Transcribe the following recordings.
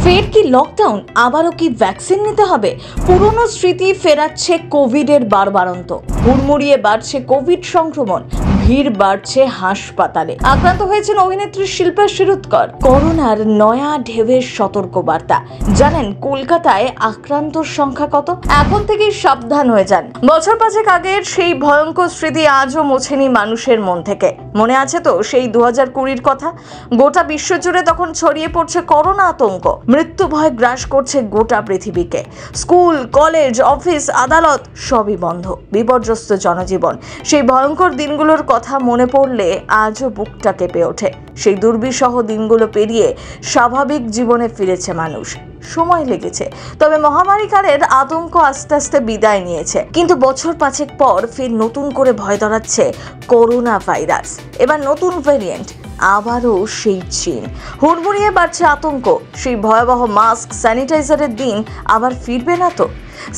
ফের কি লকডাউন, আবারও কি ভ্যাকসিন নিতে হবে? পুরনো স্মৃতি ফেরাচ্ছে কোভিডের বারবারন্ত। হুড়মুড়িয়ে বাড়ছে কোভিড সংক্রমণ, ভিড় বাড়ছে হাসপাতালে। আক্রান্ত হয়েছেন অভিনেত্রী শিল্পা শিরোদ্কর। করোনার নয়া ঢেউয়ের সতর্কবার্তা। জানেন কলকাতায় আক্রান্তর সংখ্যা কত? এখন থেকেই সাবধান হয়ে যান। বছর পাঁচেক আগের সেই ভয়ঙ্কর স্মৃতি আজও মোছেনি মানুষের মন থেকে। মনে আছে তো সেই 2020-র কথা? গোটা বিশ্বজুড়ে তখন ছড়িয়ে পড়ছে করোনা আতঙ্ক। মৃত্যু ভয় গ্রাস করছে গোটা পৃথিবীকে। স্কুল, কলেজ, অফিস, আদালত সবই বন্ধ। বিপর্যস্ত জনজীবন। সেই ভয়ঙ্কর দিনগুলোর কথা মনে পড়লে আজও বুকটা কেঁপে ওঠে। সেই দুর্বিষহ দিনগুলো পেরিয়ে স্বাভাবিক জীবনে ফিরেছে মানুষ। সময় লেগেছে, তবে মহামারীকালের আতঙ্ক আস্তে আস্তে বিদায় নিয়েছে। কিন্তু বছর পাঁচেক পর ফের নতুন করে ভয় ধরাচ্ছে করোনা ভাইরাস। এবার নতুন ভ্যারিয়েন্ট, আবারও সেই চীন। হুড়মুড়িয়ে বাড়ছে আতঙ্ক। সেই ভয়াবহ মাস্ক, স্যানিটাইজারের দিন আবার ফিরবে না তো?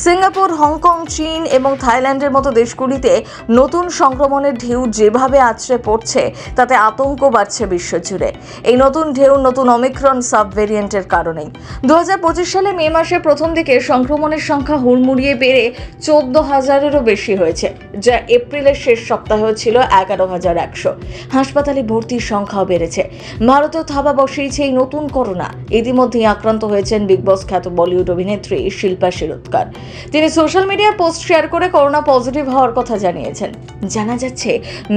সিঙ্গাপুর, হংকং, চীন এবং থাইল্যান্ডের মতো দেশগুলিতে নতুন সংক্রমণের ঢেউ যেভাবে আছড়ে পড়ছে, তাতে আতঙ্ক বাড়ছে বিশ্বজুড়ে। এই নতুন ঢেউ নতুন ওমিক্রন সাব ভেরিয়েন্টের কারণেই। 2025 সালে মে মাসের প্রথম দিকে সংক্রমণের সংখ্যা হুড়মুড়িয়ে বেড়ে 14,000-এরও বেশি হয়েছে, যা এপ্রিলের শেষ সপ্তাহেও ছিল 11,100। হাসপাতালে ভর্তির সংখ্যাও বেড়েছে। ভারতেও থাবা বসিয়েছে এই নতুন করোনা। ইতিমধ্যেই আক্রান্ত হয়েছেন বিগ বস খ্যাত বলিউড অভিনেত্রী শিল্পা শিরোদ্কর। তিনি সোশ্যাল মিডিয়ায় পোস্ট শেয়ার করে করোনা পজিটিভ হওয়ার কথা জানিয়েছেন। জানা যাচ্ছে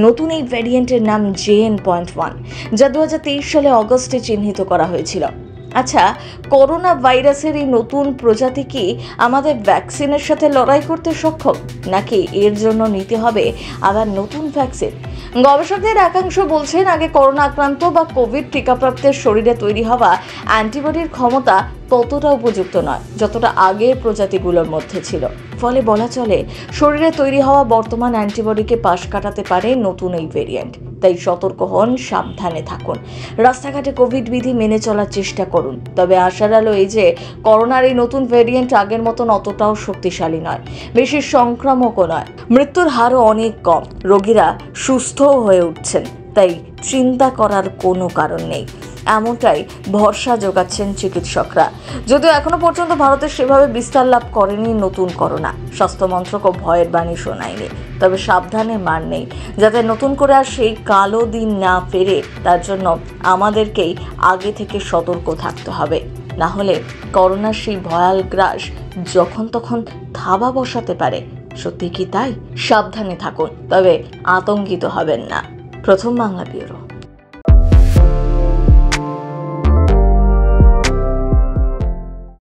নতুন এই ভ্যারিয়েন্টের নাম JN.1, যা 2023 সালে অগস্টে চিহ্নিত করা হয়েছিল। আচ্ছা, করোনা ভাইরাসের এই নতুন প্রজাতি কি আমাদের ভ্যাকসিনের সাথে লড়াই করতে সক্ষম, নাকি এর জন্য নিতে হবে আবার নতুন ভ্যাকসিন? গবেষকদের একাংশ বলছেন আগে করোনা আক্রান্ত বা কোভিড টিকাপ্রাপ্তের শরীরে তৈরি হওয়া অ্যান্টিবডির ক্ষমতা ততটা উপযুক্ত নয় যতটা আগের প্রজাতিগুলোর মধ্যে ছিল। ফলে বলা চলে শরীরে তৈরি হওয়া বর্তমান অ্যান্টিবডিকে পাশ কাটাতে পারে নতুন এই ভেরিয়েন্ট। তাই সতর্ক হন, সাবধানে থাকুন। রাস্তাঘাটে কোভিড বিধি মেনে চলার চেষ্টা করুন। তবে আশার আলো এই যে করোনার এই নতুন ভেরিয়েন্ট আগের মতন অতটাও শক্তিশালী নয়, বেশি সংক্রামকও নয়, মৃত্যুর হারও অনেক কম, রোগীরা সুস্থও হয়ে উঠছেন। তাই চিন্তা করার কোনো কারণ নেই, এমনটাই ভরসা যোগাচ্ছেন চিকিৎসকরা। যদিও এখনো পর্যন্ত ভারতে সেভাবে বিস্তার লাভ করেনি নতুন করোনা, স্বাস্থ্য মন্ত্রকও ভয়ের বাণী শোনায়নি। তবে সাবধানে মান নেই, যাতে নতুন করে আর সেই কালো দিন না ফেরে, তার জন্য আমাদেরকেই আগে থেকে সতর্ক থাকতে হবে। না হলে করোনার সেই ভয়াল গ্রাস যখন তখন থাবা বসাতে পারে। সত্যি কি তাই? সাবধানে থাকুন, তবে আতঙ্কিত হবেন না। প্রথম বাংলা ব্যুরো।